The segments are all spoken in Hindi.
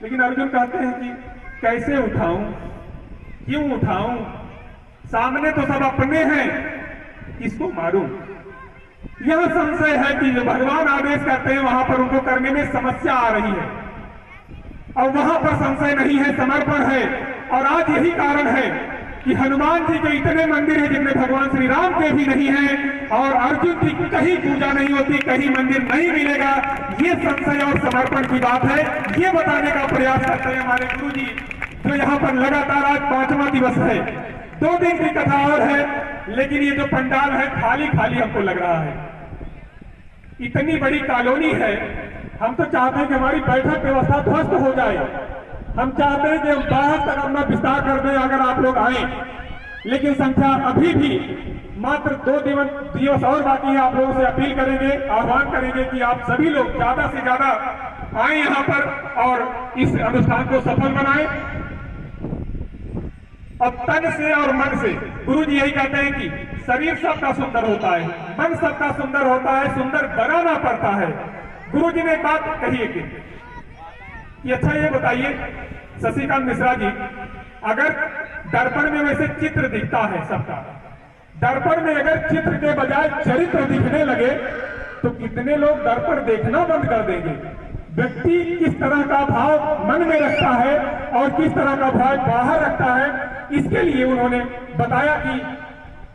लेकिन अर्जुन कहते हैं कि कैसे उठाऊं, क्यों उठाऊं, सामने तो सब अपने हैं, किसको मारूं। यह संशय है कि जो भगवान आदेश करते हैं वहां पर उनको करने में समस्या आ रही है, और वहां पर संशय नहीं है, समर्पण है। और आज यही कारण है कि हनुमान जी के इतने मंदिर हैं जिनमें भगवान श्री राम के भी नहीं हैं, और अर्जुन की कहीं पूजा नहीं होती, कहीं मंदिर नहीं मिलेगा। ये संशय और समर्पण की बात है, ये बताने का प्रयास करते हैं हमारे गुरु जी, जो यहाँ पर लगातार आज 5वां दिवस है। 2 दिन की कथा और है, लेकिन ये जो पंडाल है खाली खाली हमको लग रहा है। इतनी बड़ी कॉलोनी है, हम तो चाहते हैं कि हमारी बैठक व्यवस्था ध्वस्त हो जाए। हम चाहते हैं कि हम बाहर तक अपना विस्तार कर दें अगर आप लोग आए, लेकिन संख्या अभी भी मात्र 2 दिवस और बाकी है। आप लोगों से अपील करेंगे, आह्वान करेंगे कि आप सभी लोग ज्यादा से ज्यादा आए यहाँ पर और इस अनुष्ठान को सफल बनाएं। अब तन से और मन से गुरु जी यही कहते हैं कि शरीर सबका सुंदर होता है, मन सबका सुंदर होता है, सुंदर बनाना पड़ता है। गुरु जी ने एक बात कही है कि अच्छा ये बताइए शशिकांत मिश्रा जी, अगर दर्पण में वैसे चित्र दिखता है सबका, दर्पण में अगर चित्र के बजाय चरित्र दिखने लगे तो कितने लोग दर्पण देखना बंद कर देंगे। व्यक्ति किस तरह का भाव मन में रखता है और किस तरह का भाव बाहर रखता है, इसके लिए उन्होंने बताया कि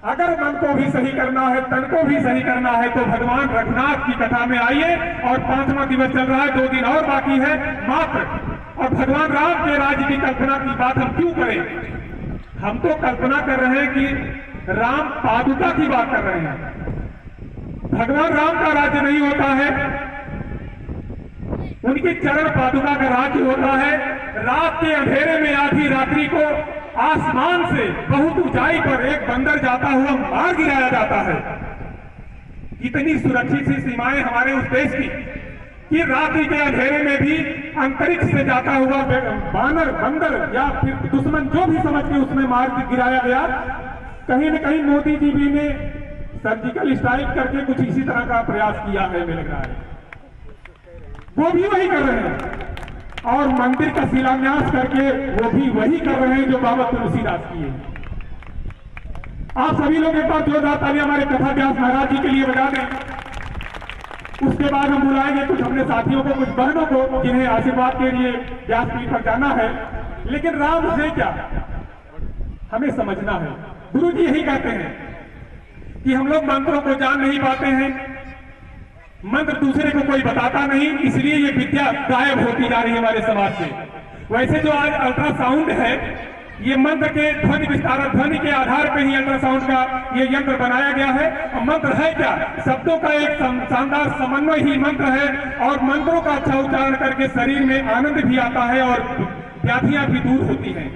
अगर मन को भी सही करना है, तन को भी सही करना है, तो भगवान रघुनाथ की कथा में आइए। और 5वां दिवस चल रहा है, 2 दिन और बाकी है मात्र। और भगवान राम के राज्य की कल्पना की बात हम क्यों करें? हम तो कल्पना कर रहे हैं कि राम पादुका की बात कर रहे हैं। भगवान राम का राज्य नहीं होता है, उनकी चरण पादुका का राज्य होता है। रात के अंधेरे में आधी रात्रि को आसमान से बहुत ऊंचाई पर एक बंदर जाता हुआ मार गिराया जाता है। इतनी सुरक्षित सी सीमाएं हमारे उस देश की कि रात्रि के अंधेरे में भी अंतरिक्ष से जाता हुआ बानर, बंदर या फिर दुश्मन जो भी समझ के उसमें मार गिराया गया। कहीं न कहीं मोदी जी भी ने सर्जिकल स्ट्राइक करके कुछ इसी तरह का प्रयास किया है, हमें लग रहा है वो भी वही कर रहे हैं। और मंदिर का शिलान्यास करके वो भी वही कर रहे हैं जो बाबा तुलसीदास किए। आप सभी लोग एक बार जोरदार ताली हमारे कथा व्यास महाराज जी के लिए बजा दें। उसके बाद हम बुलाएंगे कुछ अपने साथियों को, कुछ बहनों को, जिन्हें आशीर्वाद के लिए व्यासपीठ पर जाना है। लेकिन राम है क्या, हमें समझना है। गुरु जी यही कहते हैं कि हम लोग मंत्रों को जान नहीं पाते हैं, मंत्र दूसरे को कोई बताता नहीं, इसलिए ये विद्या गायब होती जा रही है हमारे समाज से। वैसे जो आज अल्ट्रासाउंड है, ये मंत्र के ध्वनि विस्तारक, ध्वनि के आधार पर ही अल्ट्रासाउंड का ये यंत्र बनाया गया है। और मंत्र है क्या, शब्दों का एक शानदार समन्वय ही मंत्र है। और मंत्रों का अच्छा उच्चारण करके शरीर में आनंद भी आता है और व्याधियां भी दूर होती हैं।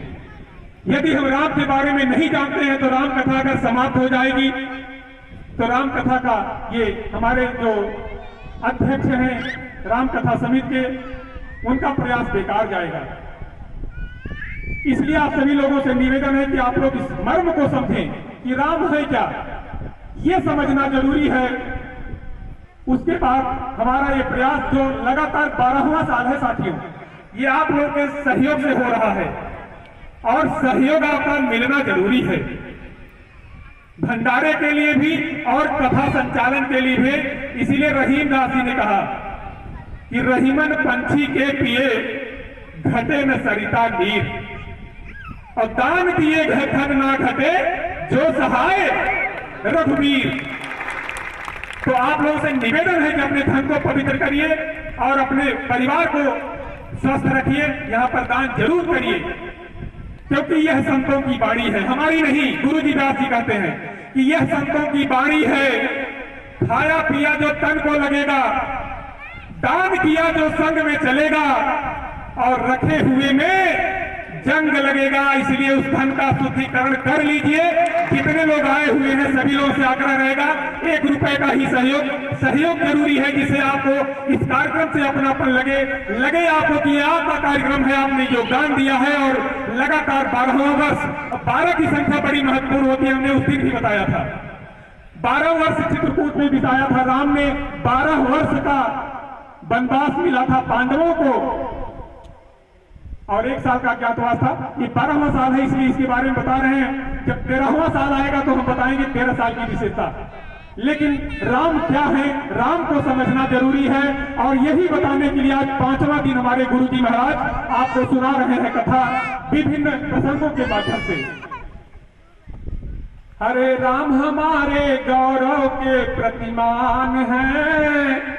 यदि हम राम के बारे में नहीं जानते हैं तो राम कथा अगर समाप्त हो जाएगी तो राम कथा का ये हमारे जो अध्यक्ष हैं राम कथा समिति के, उनका प्रयास बेकार जाएगा। इसलिए आप सभी लोगों से निवेदन है कि आप लोग इस मर्म को समझें कि राम है क्या, ये समझना जरूरी है। उसके बाद हमारा ये प्रयास जो लगातार 12वां साल है साथियों, ये आप लोगों के सहयोग से हो रहा है और सहयोग आपका मिलना जरूरी है, भंडारे के लिए भी और कथा संचालन के लिए भी। इसीलिए रहीम दास जी ने कहा कि रहीमन पंछी के पिए घटे न सरिता नीर, और दान दिए धन ना घटे जो सहाय रघुवीर। तो आप लोगों से निवेदन है कि अपने धन को पवित्र करिए और अपने परिवार को स्वस्थ रखिए, यहाँ पर दान जरूर करिए, क्योंकि यह संतों की बाणी है, हमारी नहीं। गुरु जी व्यास जी कहते हैं कि यह संतों की बाणी है। खाया पिया जो तन को लगेगा, दान किया जो संग में चलेगा, और रखे हुए में जंग लगेगा। इसलिए उस धन का शुद्धिकरण कर लीजिए। जितने लोग आए हुए हैं सभी लोगों से आग्रह रहेगा, 1 रुपए का ही सहयोग जरूरी है, जिससे आपको इस कार्यक्रम से अपनापन लगे आपको कि आपका कार्यक्रम है, आपने योगदान दिया है। और लगातार 12वां वर्ष, 12 की संख्या बड़ी महत्वपूर्ण होती है, हमने उस दिन भी बताया था। 12 वर्ष चित्रकूट में बिताया था राम ने, 12 वर्ष का वनवास मिला था पांडवों को। और 1 साल का अज्ञातवास था। ये 12वां साल है, इसलिए इसके बारे में बता रहे हैं। जब 13वां साल आएगा तो हम बताएंगे 13 साल की विशेषता। लेकिन राम क्या है, राम को समझना जरूरी है। और यही बताने के लिए आज 5वां दिन हमारे गुरु जी महाराज आपको सुना रहे हैं कथा विभिन्न प्रसंगों के माध्यम से। हरे राम हमारे गौरव के प्रतिमान हैं।